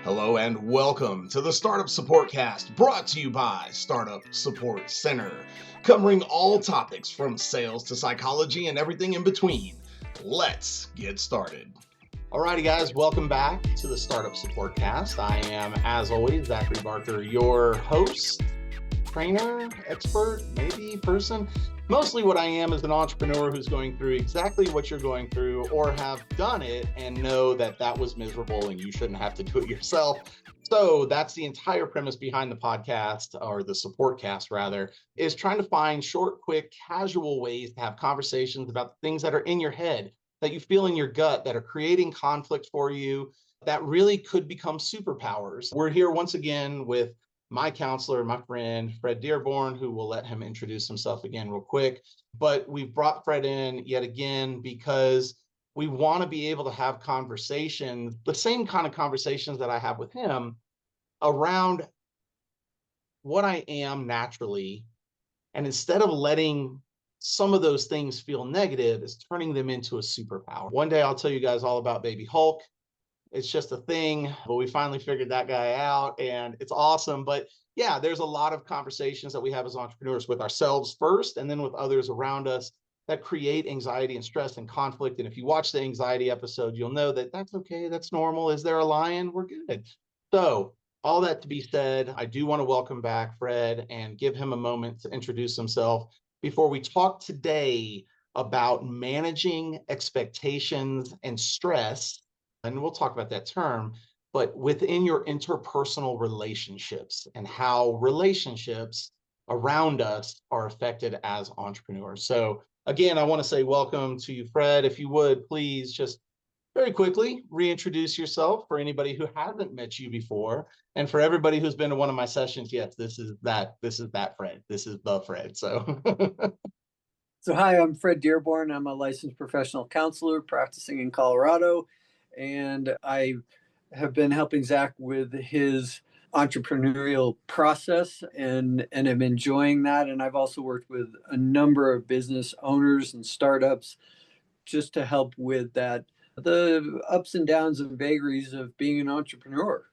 Hello and welcome to the Startup SupportCast, brought to you by Startup Support Center, covering all topics from sales to psychology and everything in between. Let's get started. Alrighty guys, welcome back to the Startup SupportCast. I am, as always, Zachary Barker, your host, trainer, expert, maybe person. Mostly what I am is an entrepreneur who's going through exactly what you're going through or have done it and know that that was miserable and you shouldn't have to do it yourself. So that's the entire premise behind the podcast, or the SupportCast rather, is trying to find short, quick, casual ways to have conversations about things that are in your head, that you feel in your gut, that are creating conflict for you, that really could become superpowers. We're here once again with my counselor, my friend, Fred Dearborn, who will let him introduce himself again real quick. But we've brought Fred in yet again because we want to be able to have conversations, the same kind of conversations that I have with him, around what I am naturally. And instead of letting some of those things feel negative, is turning them into a superpower. One day I'll tell you guys all about Baby Hulk. It's just a thing, but we finally figured that guy out and it's awesome. But yeah, there's a lot of conversations that we have as entrepreneurs with ourselves first and then with others around us that create anxiety and stress and conflict. And if you watch the anxiety episode, you'll know that that's okay. That's normal. Is there a lion? We're good. So all that to be said, I do want to welcome back Fred and give him a moment to introduce himself before we talk today about managing expectations and stress. And we'll talk about that term, but within your interpersonal relationships and how relationships around us are affected as entrepreneurs. So again, I want to say welcome to you, Fred. If you would, please just very quickly reintroduce yourself for anybody who hasn't met you before. And for everybody who's been to one of my sessions, yes, this is that Fred. This is the Fred. So So hi, I'm Fred Dearborn. I'm a licensed professional counselor practicing in Colorado. And I have been helping Zach with his entrepreneurial process and am enjoying that. And I've also worked with a number of business owners and startups just to help with that, the ups and downs and vagaries of being an entrepreneur.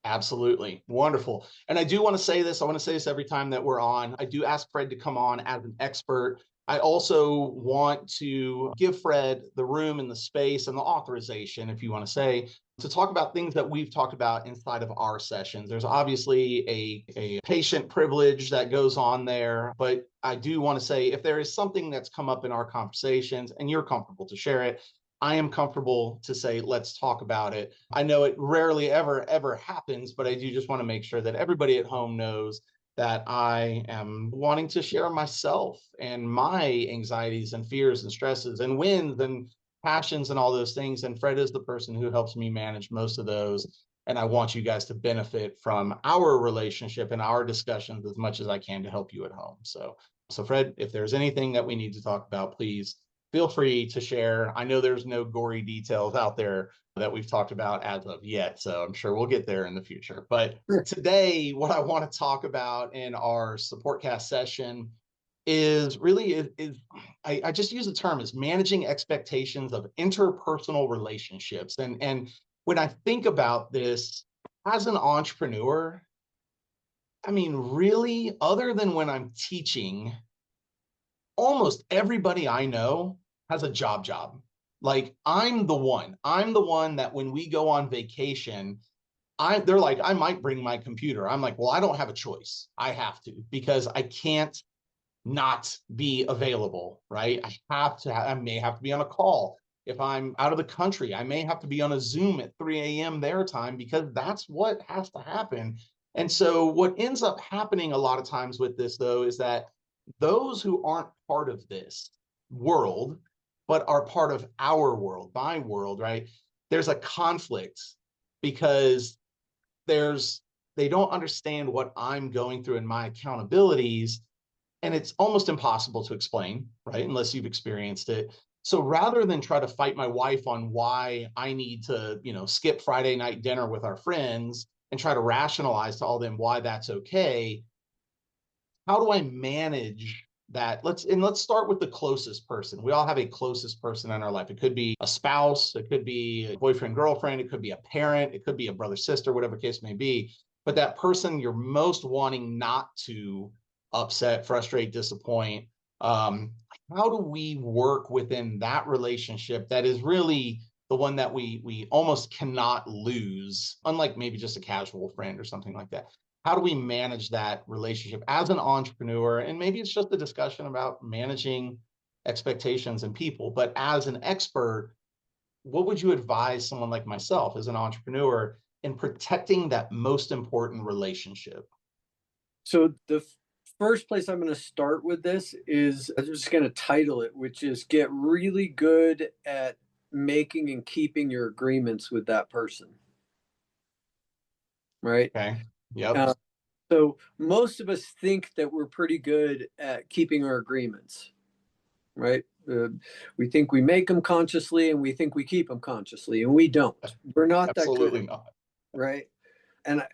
Absolutely. Wonderful. And I do want to say this. I want to say this every time that we're on. I do ask Fred to come on as an expert. I also want to give Fred the room and the space and the authorization, if you want to say, to talk about things that we've talked about inside of our sessions. There's obviously a patient privilege that goes on there, but I do want to say if there is something that's come up in our conversations and you're comfortable to share it, I am comfortable to say, let's talk about it. I know it rarely ever happens, but I do just want to make sure that everybody at home knows that I am wanting to share myself and my anxieties and fears and stresses and wins and passions and all those things. And Fred is the person who helps me manage most of those. And I want you guys to benefit from our relationship and our discussions as much as I can to help you at home. So Fred, if there's anything that we need to talk about, please feel free to share. I know there's no gory details out there that we've talked about as of yet, so I'm sure we'll get there in the future. But today, what I want to talk about in our SupportCast session is really I just use the term as managing expectations of interpersonal relationships. And when I think about this as an entrepreneur, I mean, really, other than when I'm teaching, almost everybody I know has a job. Like I'm the one that when we go on vacation, they're like, I might bring my computer. I'm like, well, I don't have a choice. I have to, because I can't not be available, right? I may have to be on a call. If I'm out of the country, I may have to be on a Zoom at 3 a.m. their time, because that's what has to happen. And so what ends up happening a lot of times with this, though, is that those who aren't part of this world, but are part of our world, my world, right? There's a conflict because they don't understand what I'm going through and my accountabilities. And it's almost impossible to explain, right? Unless you've experienced it. So rather than try to fight my wife on why I need to, skip Friday night dinner with our friends and try to rationalize to all them why that's okay, how do I manage that let's start with the closest person. We all have a closest person in our life. It could be a spouse, it could be a boyfriend, girlfriend, it could be a parent, it could be a brother, sister, whatever case may be. But that person you're most wanting not to upset, frustrate, disappoint. How do we work within that relationship that is really the one that we almost cannot lose, unlike maybe just a casual friend or something like that? How do we manage that relationship as an entrepreneur? And maybe it's just a discussion about managing expectations and people, but as an expert, what would you advise someone like myself as an entrepreneur in protecting that most important relationship? So the first place I'm going to start with this is I'm just going to title it, which is get really good at making and keeping your agreements with that person. Right. Okay. Yep. Uh, so most of us think that we're pretty good at keeping our agreements, right? We think we make them consciously and we think we keep them consciously, and we don't. We're not that good at Absolutely it, not. right? And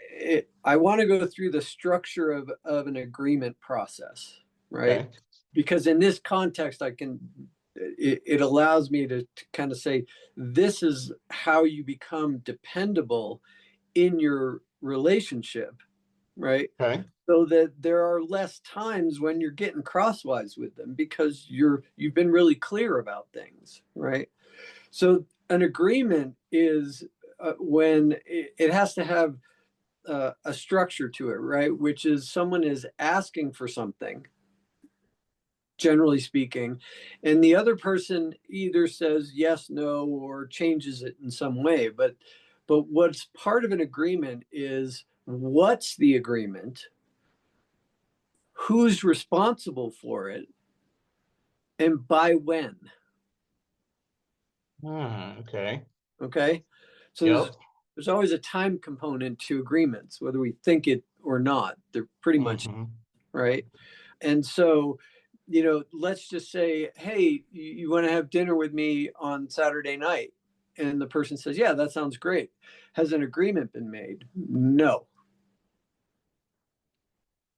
I want to go through the structure of an agreement process, right? Okay. Because in this context, it allows me to kind of say, this is how you become dependable in your relationship, right? Okay. So that there are less times when you're getting crosswise with them because you've been really clear about things, right? So an agreement is when it has to have a structure to it, right? Which is someone is asking for something, generally speaking, and the other person either says yes, no, or changes it in some way. But what's part of an agreement is what's the agreement, who's responsible for it, and by when. Okay. Okay. So Yep. there's always a time component to agreements, whether we think it or not. They're pretty much Mm-hmm. right. And so, let's just say, hey, you want to have dinner with me on Saturday night? And the person says, yeah, that sounds great. Has an agreement been made? No.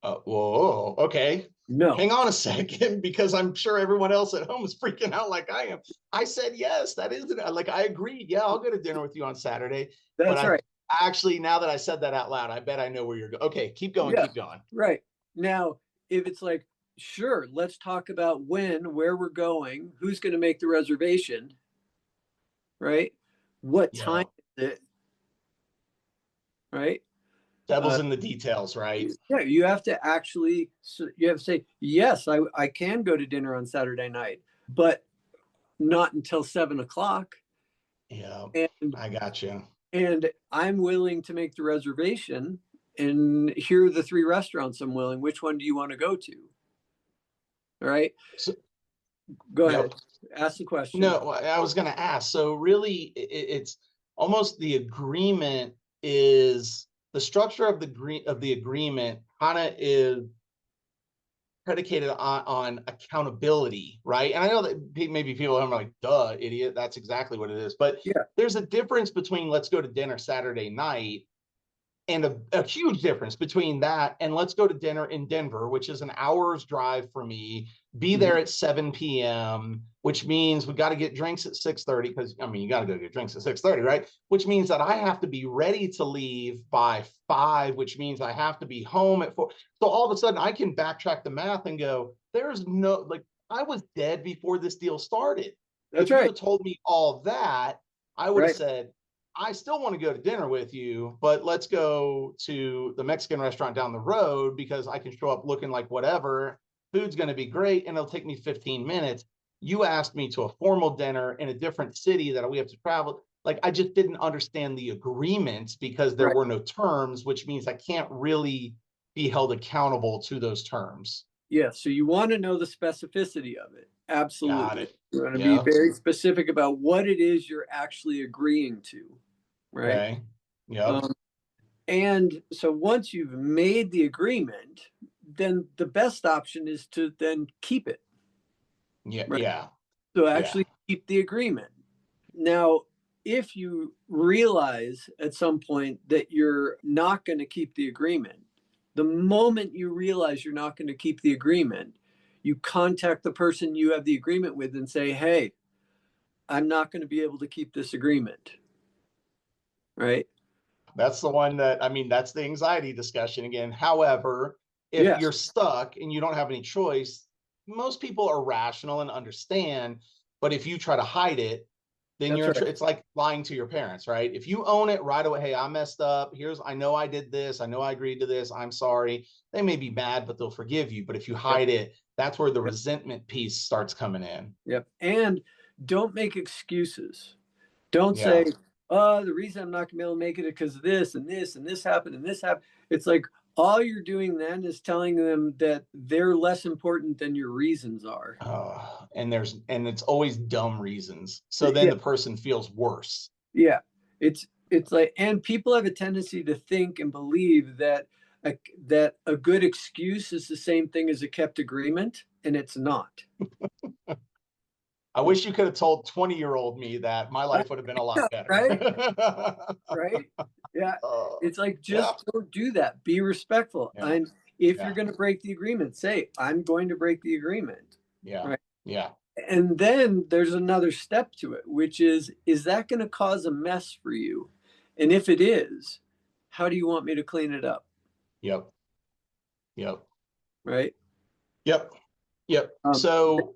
Whoa. Okay. No. Hang on a second, because I'm sure everyone else at home is freaking out like I am. I said yes. That isn't like I agreed. Yeah, I'll go to dinner with you on Saturday. But That's I right. actually, now that I said that out loud, I bet I know where you're going. Okay, keep going. Yeah. Keep going. Right. Now, if it's like, sure, let's talk about when, where we're going, who's going to make the reservation, right? What time Yeah. is it, right? Devil's Uh, in the details, right? yeah, you have to actually, you have to say, yes, I can go to dinner on Saturday night, but not until 7 o'clock. Yeah. And, I got you. and I'm willing to make the reservation. And here are the three restaurants I'm willing. Which one do you want to go to? All right. So, Go yep. ahead. Ask the question. No, I was going to ask. So really, it's almost the agreement is the structure of the agreement kind of is predicated on accountability, right? And I know that maybe people are like, duh, idiot. That's exactly what it is. But Yeah. there's a difference between let's go to dinner Saturday night and a huge difference between that and let's go to dinner in Denver, which is an hour's drive for me, be Mhm. there at 7 p.m., which means we got to get drinks at 6:30 because, I mean, you got to go get drinks at 6:30, right? Which means that I have to be ready to leave by 5, which means I have to be home at 4. So all of a sudden I can backtrack the math and go, there's no, like, I was dead before this deal started. That's If you right. had told me all that, I would have Right. said, I still want to go to dinner with you, but let's go to the Mexican restaurant down the road because I can show up looking like whatever. Food's going to be great and it'll take me 15 minutes. You asked me to a formal dinner in a different city that we have to travel. Like, I just didn't understand the agreements because there Right. were no terms, which means I can't really be held accountable to those terms. Yeah. So you want to know the specificity of it. Got Absolutely. it. You want to be Yep. very specific about what it is you're actually agreeing to. Right. Okay. Yep. Um, and so once you've made the agreement, then the best option is to then keep it. Yeah. Right. Yeah. So Yeah. actually keep the agreement. Now, if you realize at some point that you're not going to keep the agreement, the moment you realize you're not going to keep the agreement, you contact the person you have the agreement with and say, hey, I'm not going to be able to keep this agreement. Right? That's the one that, I mean, that's the anxiety discussion again. However, if Yes. you're stuck and you don't have any choice, most people are rational and understand. But if you try to hide it, then That's right. it's like lying to your parents, right? If you own it right away, hey, I messed up. I know I did this. I know I agreed to this. I'm sorry. They may be mad, but they'll forgive you. But if you Yep. hide it, that's where the Yep. resentment piece starts coming in. Yep. And don't make excuses. Don't Yeah. say, the reason I'm not going to be able to make it is because of this and this and this happened and this happened. It's like all you're doing then is telling them that they're less important than your reasons are. And it's always dumb reasons. So then Yeah. the person feels worse. Yeah. It's like, and people have a tendency to think and believe that a good excuse is the same thing as a kept agreement, and it's not. I wish you could have told 20-year-old me that. My life would have been a lot better. Right? Right? Yeah. It's like, Yeah. just don't do that. Be respectful. Yeah. If Yeah. you're going to break the agreement, say, I'm going to break the agreement. Yeah. Right. Yeah. And then there's another step to it, which is that going to cause a mess for you? And if it is, how do you want me to clean it up? Yep. Yep. Right. Yep. Yep. Um, So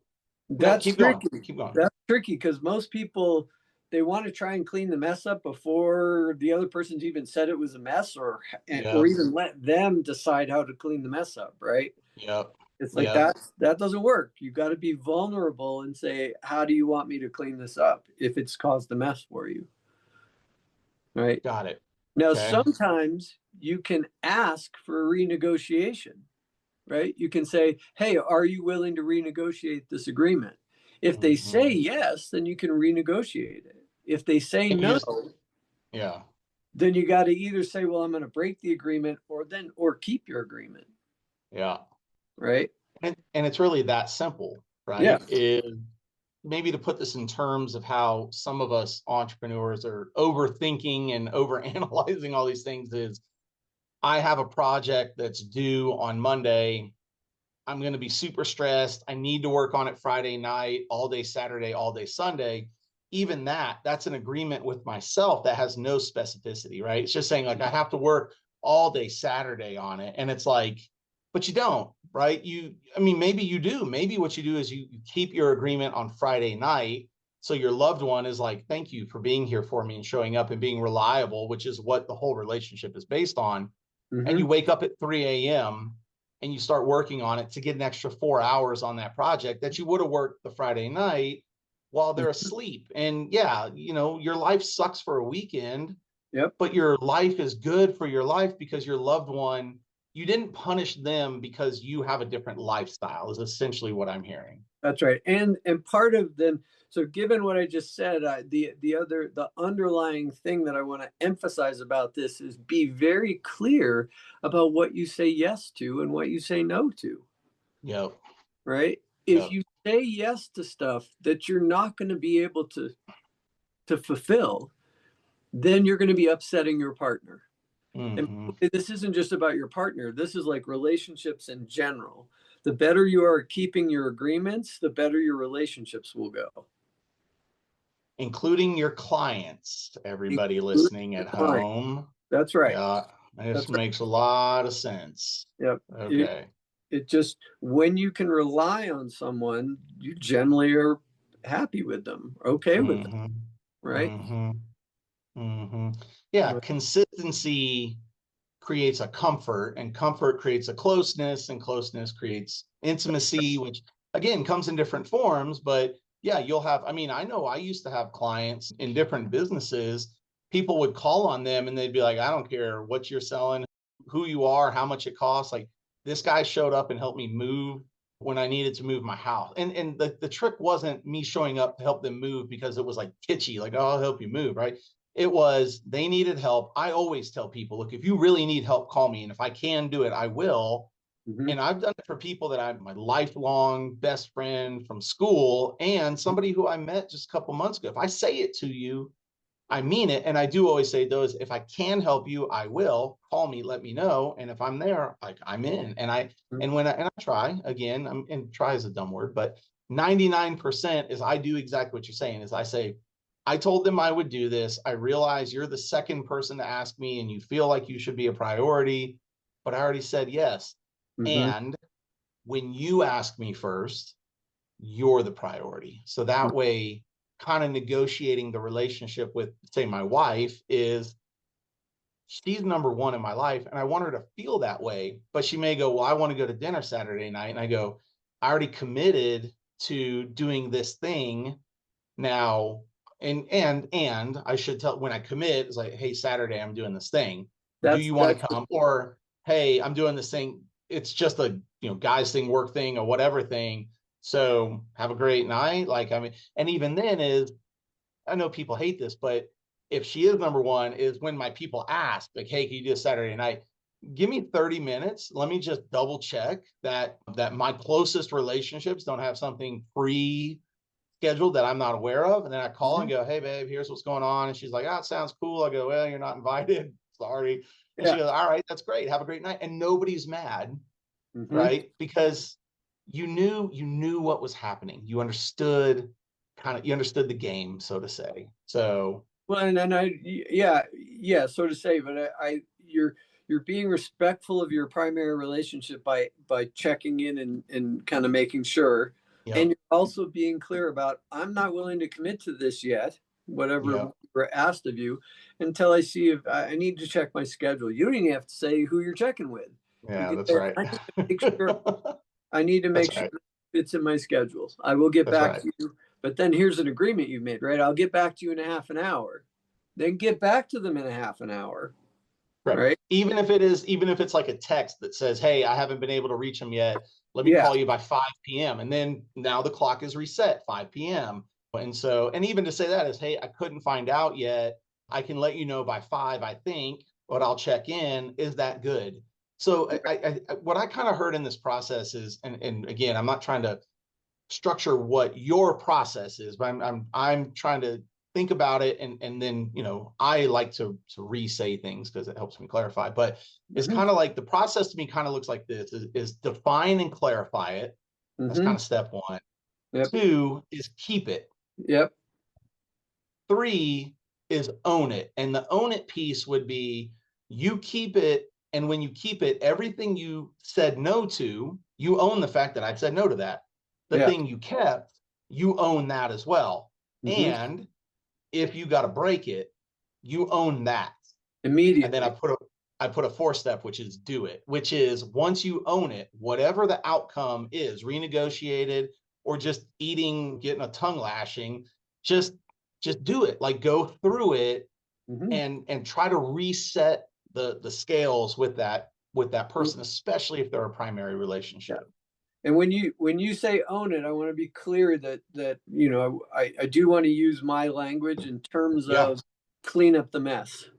no, that's keep going. tricky. Keep going. That's tricky because most people, they want to try and clean the mess up before the other person's even said it was a mess, or Yep. even let them decide how to clean the mess up. Right. Yep. It's like Yep. that doesn't work. You got to be vulnerable and say, how do you want me to clean this up if it's caused a mess for you? Right. Got it. Now, Okay. sometimes you can ask for a renegotiation, right? You can say, hey, are you willing to renegotiate this agreement? If they say yes, then you can renegotiate it. If they say And no, yeah. then you got to either say, well, I'm going to break the agreement, or keep your agreement. Yeah. Right. And it's really that simple, right? Yeah. Maybe to put this in terms of how some of us entrepreneurs are overthinking and overanalyzing all these things is, I have a project that's due on Monday. I'm going to be super stressed. I need to work on it Friday night, all day Saturday, all day Sunday. Even that's an agreement with myself that has no specificity, right? It's just saying like, I have to work all day Saturday on it. And it's like, but you don't, right? Maybe you do. Maybe what you do is you keep your agreement on Friday night. So your loved one is like, thank you for being here for me and showing up and being reliable, which is what the whole relationship is based on. And you wake up at 3 a.m. and you start working on it to get an extra 4 hours on that project that you would have worked the Friday night while they're asleep. And yeah, your life sucks for a weekend. Yep. But your life is good for your life because your loved one, you didn't punish them because you have a different lifestyle, is essentially what I'm hearing. That's right. And part of then, so given what I just said, the underlying thing that I want to emphasize about this is be very clear about what you say yes to and what you say no to. Yep. Right. Yep. If you say yes to stuff that you're not going to be able to fulfill, then you're going to be upsetting your partner. And this isn't just about your partner. This is like relationships in general. The better you are at keeping your agreements, the better your relationships will go. Including your clients, everybody listening at home. That's right. Yeah, this makes a lot of sense. Yep. Okay. It just, when you can rely on someone, you generally are happy with them, okay with them, right? Yeah, consistency creates a comfort, and comfort creates a closeness, and closeness creates intimacy, which again comes in different forms. But yeah, you'll have, I know I used to have clients in different businesses. People would call on them and they'd be like, I don't care what you're selling, who you are, how much it costs. Like, this guy showed up and helped me move when I needed to move my house. And the trick wasn't me showing up to help them move because it was like kitschy, like, oh, I'll help you move, right? It was, they needed help. I always tell people, look, if you really need help, call me. And if I can do it, I will. And I've done it for people that I'm my lifelong best friend from school and somebody who I met just a couple months ago. If I say it to you, I mean it. And I do always say those, if I can help you, I will. Call me, let me know. And if I'm there, like I'm in. And I try again, and try is a dumb word, but 99% is I do exactly what you're saying is I say, I told them I would do this. I realize you're the second person to ask me and you feel like you should be a priority, but I already said yes. Mm-hmm. And when you ask me first, you're the priority. So that way, kind of negotiating the relationship with, say, my wife is she's number one in my life. And I want her to feel that way. But she may go, well, I want to go to dinner Saturday night. And I go, I already committed to doing this thing now. And I should tell when I commit, it's like, hey, Saturday, I'm doing this thing. Do you want That's to come? Or hey, I'm doing this thing. It's just a guys thing, work thing, or whatever thing. So have a great night. Like, I mean, and even then is I know people hate this, but if she is number one, is when my people ask, like, hey, can you do a Saturday night? Give me 30 minutes. Let me just double check that my closest relationships don't have something pre-scheduled that I'm not aware of. And then I call Mhm. and go, hey, babe, here's what's going on. And she's like, oh, it sounds cool. I go, well, you're not invited. Sorry. And she Yeah. goes, all right, that's great. Have a great night. And nobody's mad, Mm-hmm. right? Because you knew what was happening. You understood the game, so to say. So Well, and yeah, so to say, but you're being respectful of your primary relationship by checking in and kind of making sure, and yep, you're also being clear about I'm not willing to commit to this yet, whatever yep, we're asked of you, until I see if I need to check my schedule. You don't even have to say who you're checking with. You yeah, can that's say right. I need to make sure I need to That's make sure right. it's in my schedules. I will get That's back right. to you. But then here's an agreement you've made, right? I'll get back to you in a half an hour. Then get back to them in a half an hour, Correct. right? Even if it's like a text that says, hey, I haven't been able to reach them yet. Let me Yeah. call you by 5 p.m. And then now the clock is reset 5 p.m. And so, and even to say that is, hey, I couldn't find out yet. I can let you know by 5, I think, but I'll check in. Is that good? So what I kind of heard in this process is, and again, I'm not trying to structure what your process is, but I'm trying to think about it and then I like to re-say things because it helps me clarify. But it's Mm-hmm. kind of like the process to me kind of looks like this is define and clarify it. That's Mm-hmm. kind of step one. Yep. Two is keep it. Yep. Three is own it. And the own it piece would be you keep it. And when you keep it, everything you said no to, you own the fact that I said no to that. The Yeah. thing you kept, you own that as well. Mm-hmm. And if you got to break it, you own that. And then Immediately. I put a fourth step, which is do it, which is once you own it, whatever the outcome is, renegotiated or just getting a tongue lashing, just just do it. Like go through it Mm-hmm. and try to reset the scales with that person, especially if they're a primary Yeah. relationship. And when you say own it, I want to be clear that I do want to use my language in terms Yeah, of clean up the mess.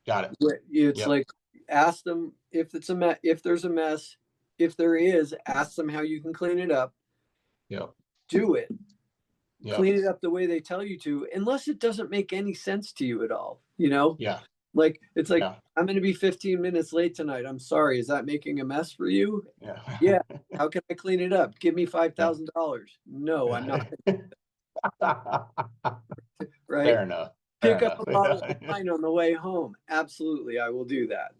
got it. It's Yep, like ask them if there's a mess, if there is, ask them how you can clean it up. yep, Do it. yep, Clean it up the way they tell you to, unless it doesn't make any sense to you at all. You know, yeah, like it's like yeah, I'm going to be 15 minutes late tonight. I'm sorry. Is that making a mess for you? yeah, Yeah. How can I clean it up? Give me yeah. $5,000. No, I'm not. Right. Fair enough. Fair Pick up enough. a bottle of Yeah. wine on the way home. Absolutely, I will do that.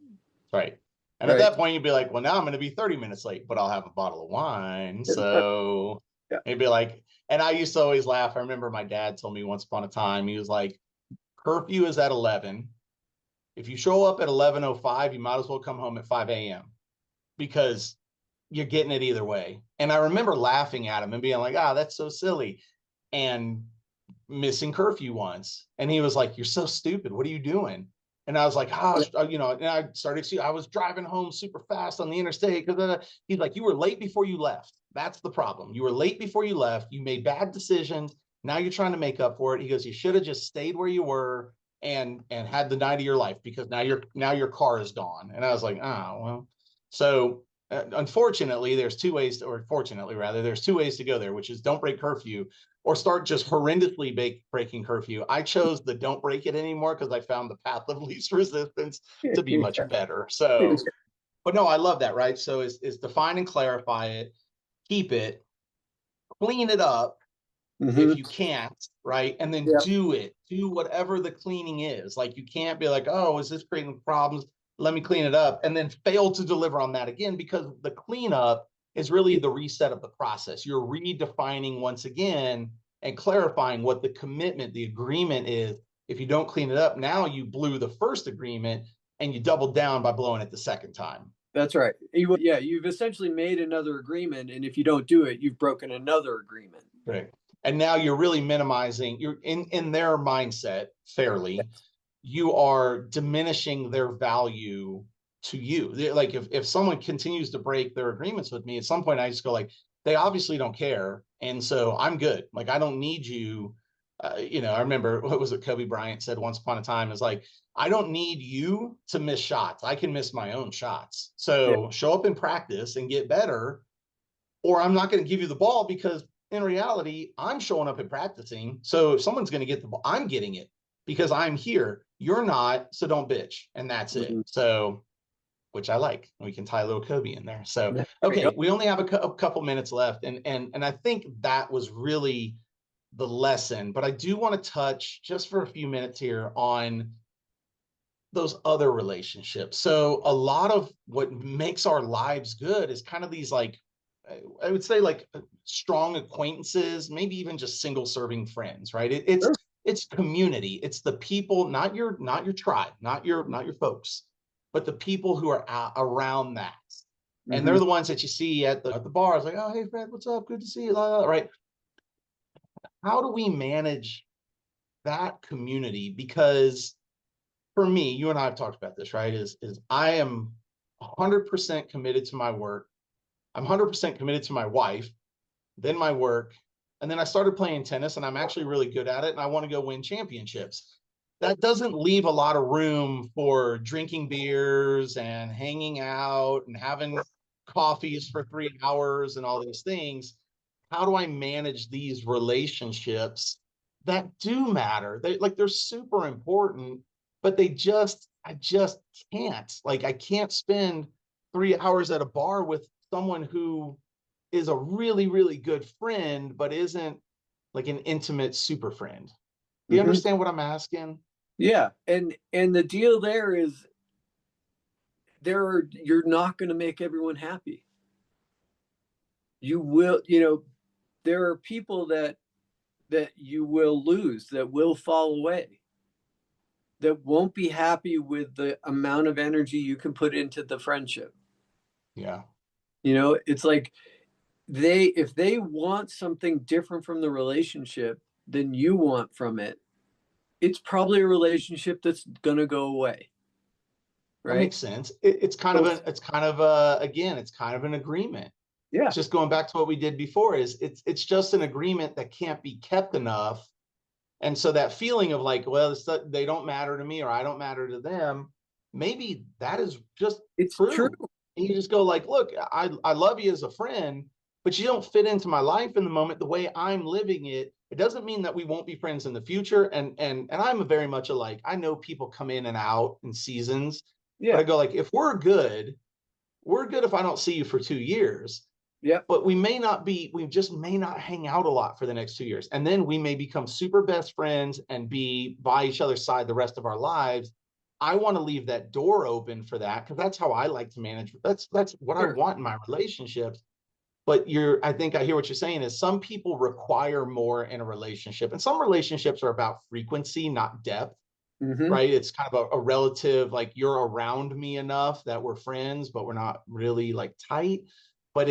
Right. And at Right. that point, you'd be like, well, now I'm going to be 30 minutes late, but I'll have a bottle of wine. So Yeah. it'd be like, and I used to always laugh. I remember my dad told me once upon a time, he was like, curfew is at 11. If you show up at 11:05, you might as well come home at 5 a.m. because you're getting it either way. And I remember laughing at him and being like, that's so silly. And missing curfew once. And he was like, you're so stupid. What are you doing? And I was like, and I started to see, I was driving home super fast on the interstate. He's like, you were late before you left. That's the problem. You were late before you left. You made bad decisions. Now you're trying to make up for it. He goes, you should have just stayed where you were and had the night of your life because now your car is gone. And I was like, well. So unfortunately, there's two ways, or fortunately rather, there's two ways to go there, which is don't break curfew or start just horrendously breaking curfew. I chose the don't break it anymore because I found the path of least resistance to be much better. So, but no, I love that, right? So is define and clarify it, keep it, clean it up if Mm-hmm. you can't, right? And then Yep. do whatever the cleaning is. Like, you can't be like, oh, is this creating problems? Let me clean it up, and then fail to deliver on that again, because the cleanup is really the reset of the process. You're redefining once again and clarifying what the commitment, the agreement is. If you don't clean it up, now you blew the first agreement and you doubled down by blowing it the second time. That's right. Yeah, you've essentially made another agreement, and if you don't do it, you've broken another agreement. Right. And now you're really minimizing, you're in their mindset, fairly, you are diminishing their value to you. Like, if someone continues to break their agreements with me, at some point I just go like, they obviously don't care. And so I'm good. Like, I don't need you. I remember, what was it Kobe Bryant said once upon a time, is like, I don't need you to miss shots. I can miss my own shots. Yeah. So show up in practice and get better, or I'm not going to give you the ball, because in reality, I'm showing up and practicing. So if someone's going to get the ball, I'm getting it because I'm here. You're not, so don't bitch. And that's it. Mm-hmm. So, which I like. We can tie a little Kobe in there. So, There you okay, go. we only have a couple minutes left, and I think that was really the lesson. But I do want to touch just for a few minutes here on those other relationships. So a lot of what makes our lives good is kind of these, like, I would say, like, strong acquaintances, maybe even just single serving friends, right? Sure. It's community. It's the people, not your tribe, not your folks, but the people who are around that. And Mm-hmm. they're the ones that you see at the bars, like, oh, hey, Fred, what's up? Good to see you, right? How do we manage that community? Because for me, you and I have talked about this, right? Is I am 100% committed to my work. I'm 100% committed to my wife, then my work, and then I started playing tennis, and I'm actually really good at it, and I want to go win championships. That doesn't leave a lot of room for drinking beers and hanging out and having coffees for 3 hours and all these things. How do I manage these relationships that do matter? They're super important, but I just can't. Like, I can't spend 3 hours at a bar with someone who is a really, really good friend, but isn't like an intimate super friend. Do you Mm-hmm. understand what I'm asking? Yeah, and the deal there is you're not going to make everyone happy. You will, there are people that you will lose, that will fall away, that won't be happy with the amount of energy you can put into the friendship. Yeah. It's like if they want something different from the relationship than you want from it, it's probably a relationship that's going to go away, That right? makes sense. It's kind of an agreement. Yeah. Just going back to what we did before, is it's just an agreement that can't be kept enough. And so that feeling of like, well, they don't matter to me, or I don't matter to them, maybe that is just It's true. true. And you just go like, look, I love you as a friend, but you don't fit into my life in the moment the way I'm living it. It doesn't mean that we won't be friends in the future. And I'm very much alike. I know people come in and out in seasons, but I Yeah. go like, if we're good if I don't see you for 2 years, Yep. but we just may not hang out a lot for the next 2 years. And then we may become super best friends and be by each other's side the rest of our lives. I want to leave that door open for that, because that's how I like to manage. That's what I Sure. want in my relationships. But I think I hear what you're saying, is some people require more in a relationship, and some relationships are about frequency, not depth, Mm-hmm. right? It's kind of a relative, like, you're around me enough that we're friends, but we're not really like tight. But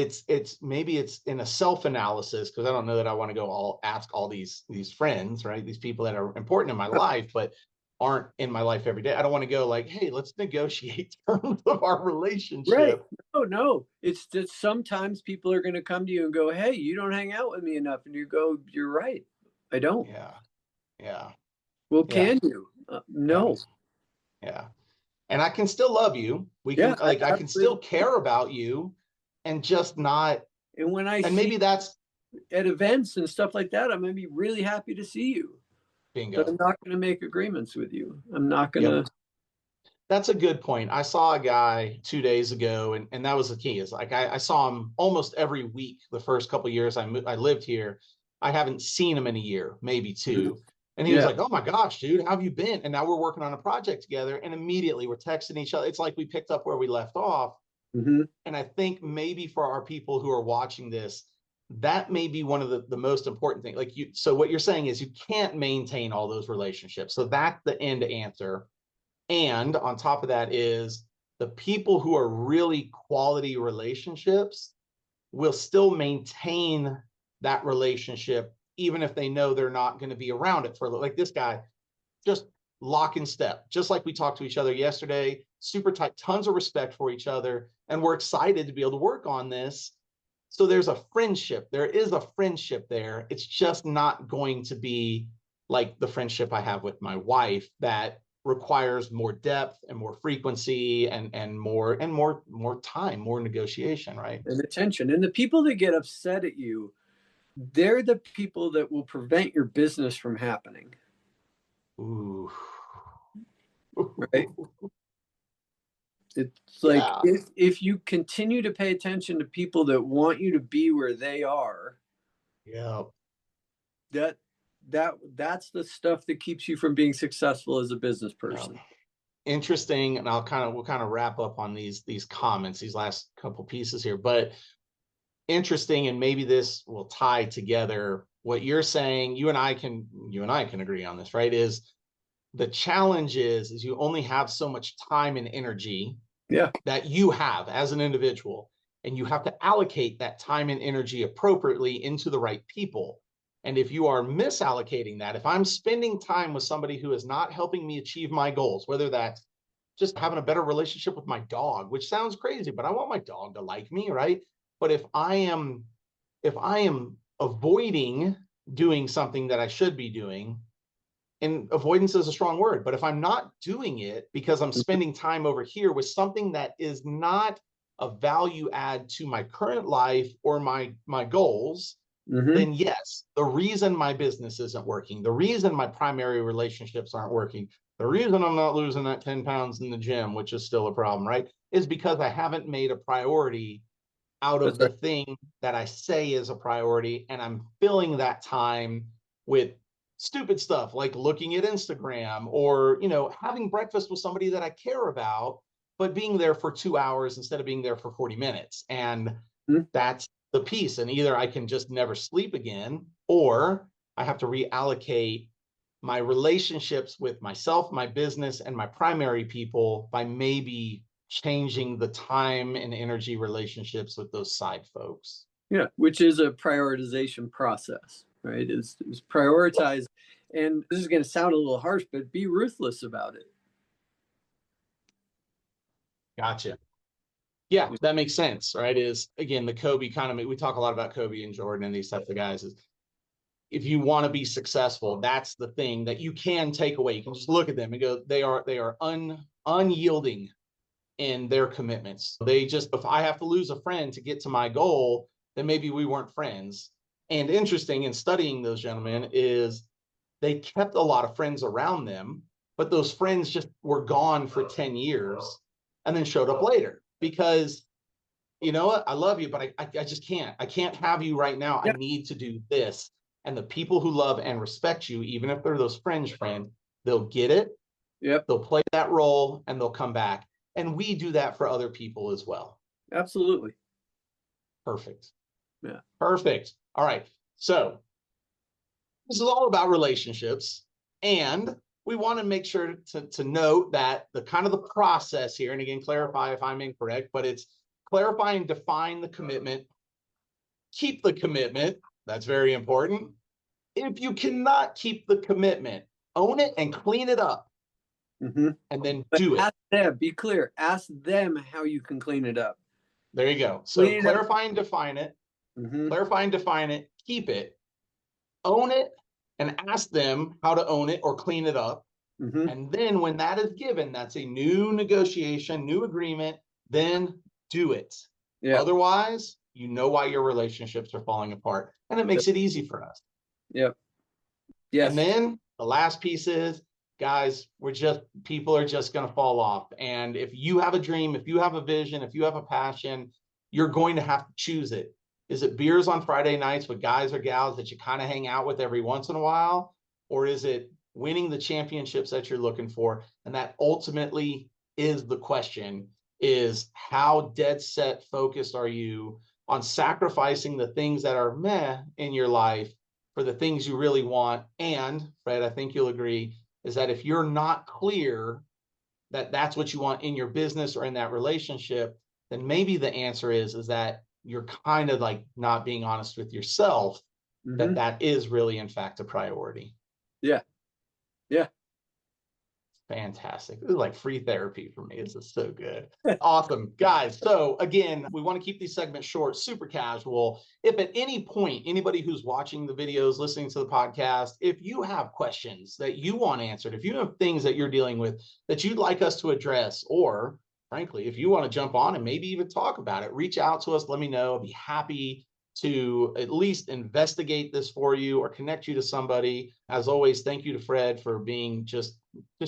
maybe it's in a self-analysis, because I don't know that I want to go ask all these friends, right? These people that are important in my life, but aren't in my life every day. I don't want to go like, hey, let's negotiate terms of our Right. relationship. No. It's just sometimes people are going to come to you and go, "Hey, you don't hang out with me enough," and you go, "You're right. I don't." Yeah. Yeah. Well, Yeah. can you? Yeah. No. Yeah. And I can still love you. We Yeah. can, like, I can still Absolutely. care about you, and just not, And when I and see maybe that's at events and stuff like that, I'm going to be really happy to see you. But I'm bingo. not going to make agreements with you. I'm not going Yep. to. That's a good point. I saw a guy 2 days ago, and that was the key. Is like I saw him almost every week the first couple of years I lived here. I haven't seen him in a year, maybe two. And he was Yeah. like, "Oh my gosh, dude, how have you been?" And now we're working on a project together, and immediately we're texting each other. It's like we picked up where we left off. Mm-hmm. And I think maybe for our people who are watching this, that may be one of the most important things. Like so what you're saying is you can't maintain all those relationships. So that's the end answer. And on top of that is the people who are really quality relationships will still maintain that relationship, even if they know they're not going to be around it for like this guy, just lock in step, just like we talked to each other yesterday, super tight, tons of respect for each other. And we're excited to be able to work on this. So there's a friendship. There is a friendship there. It's just not going to be like the friendship I have with my wife that requires more depth and more frequency and more time, more negotiation, right? And attention. And the people that get upset at you, they're the people that will prevent your business from happening. Ooh. Right. It's like Yeah. if you continue to pay attention to people that want you to be where they are, Yeah. that's the stuff that keeps you from being successful as a business Yeah. person. Interesting, and we'll kind of wrap up on these comments, these last couple pieces here, but interesting, and maybe this will tie together what you're saying. You and I can agree on this, right? Is the challenge is you only have so much time and energy Yeah. that you have as an individual, and you have to allocate that time and energy appropriately into the right people. And if you are misallocating that, if I'm spending time with somebody who is not helping me achieve my goals, whether that's just having a better relationship with my dog, which sounds crazy, but I want my dog to like me, right? But if I am avoiding doing something that I should be doing, and avoidance is a strong word, but if I'm not doing it because I'm spending time over here with something that is not a value add to my current life or my goals, Mm-hmm. then yes, the reason my business isn't working, the reason my primary relationships aren't working, the reason I'm not losing that 10 pounds in the gym, which is still a problem, right, is because I haven't made a priority out of That's the right. thing that I say is a priority. And I'm filling that time with stupid stuff like looking at Instagram or, having breakfast with somebody that I care about, but being there for 2 hours instead of being there for 40 minutes. And Mm-hmm. that's the piece. And either I can just never sleep again, or I have to reallocate my relationships with myself, my business, and my primary people by maybe changing the time and energy relationships with those side folks. Yeah, which is a prioritization process, right? Is prioritize, and this is going to sound a little harsh, but be ruthless about it. Gotcha. Yeah, that makes sense, right? Is again the Kobe kind of, we talk a lot about Kobe and Jordan and these types of guys. Is if you want to be successful, that's the thing that you can take away. You can just look at them and go, they are unyielding in their commitments. They just, if I have to lose a friend to get to my goal, then maybe we weren't friends. And interesting in studying those gentlemen is they kept a lot of friends around them, but those friends just were gone for 10 years and then showed up later because, you know what, I love you, but I just can't. I can't have you right now. I Yeah. need to do this. And the people who love and respect you, even if they're those fringe friends, they'll get it. Yep. They'll play that role and they'll come back. And we do that for other people as well. Absolutely. Perfect. Yeah. Perfect. All right. So this is all about relationships. And we want to make sure to note that the kind of the process here, and again, clarify if I'm incorrect, but it's clarify and define the commitment, keep the commitment. That's very important. If you cannot keep the commitment, own it and clean it up. Mm-hmm. And then But do it. ask them, be clear. Ask them how you can clean it up. There you go. So Clean it up. clarify and define it. Mm-hmm. Clarify and define it. Keep it. Own it and ask them how to own it or clean it up. Mm-hmm. And then when that is given, that's a new negotiation, new agreement, then do it. Yeah. Otherwise, you know why your relationships are falling apart, and it makes it easy for us. Yep. And Yes. then the last piece is, guys, people are just going to fall off. And if you have a dream, if you have a vision, if you have a passion, you're going to have to choose it. Is it beers on Friday nights with guys or gals that you kind of hang out with every once in a while? Or is it winning the championships that you're looking for? And that ultimately is the question, is how dead set focused are you on sacrificing the things that are meh in your life for the things you really want? And Fred, I think you'll agree, is that if you're not clear that that's what you want in your business or in that relationship, then maybe the answer is that you're kind of like not being honest with yourself, that Mm-hmm. that is really in fact a priority. Yeah. Yeah. Fantastic. This is like free therapy for me. This is so good. Awesome. Guys, so again, we want to keep these segments short, super casual. If at any point, anybody who's watching the videos, listening to the podcast, if you have questions that you want answered, if you have things that you're dealing with that you'd like us to address, or frankly, if you want to jump on and maybe even talk about it, reach out to us. Let me know. I'd be happy to at least investigate this for you or connect you to somebody. As always, thank you to Fred for being just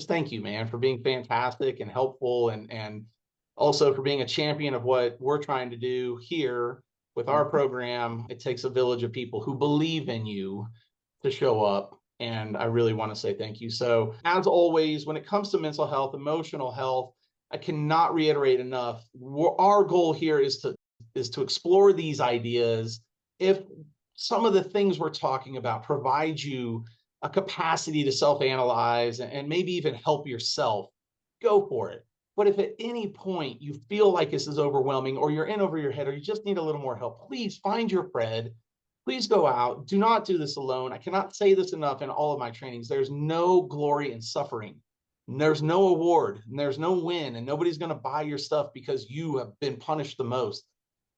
thank you, man, for being fantastic and helpful, and also for being a champion of what we're trying to do here with our program. It takes a village of people who believe in you to show up. And I really want to say thank you. So as always, when it comes to mental health, emotional health, I cannot reiterate enough. Our goal here is to explore these ideas. If some of the things we're talking about provide you a capacity to self-analyze and maybe even help yourself, go for it. But if at any point you feel like this is overwhelming, or you're in over your head, or you just need a little more help, please find your Fred. Please go out. Do not do this alone. I cannot say this enough in all of my trainings. There's no glory in suffering. There's no award, and there's no win, and nobody's going to buy your stuff because you have been punished the most.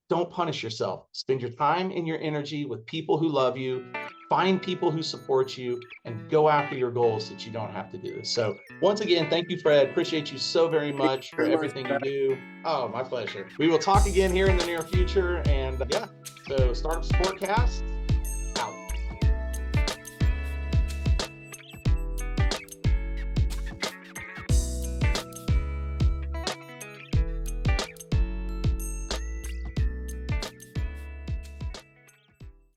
Don't punish yourself. Spend your time and your energy with people who love you. Find people who support you, and go after your goals so that you don't have to do this. So once again, thank you, Fred. Appreciate you so very much for everything you do. Oh, my pleasure. We will talk again here in the near future. And yeah, so start SupportCast.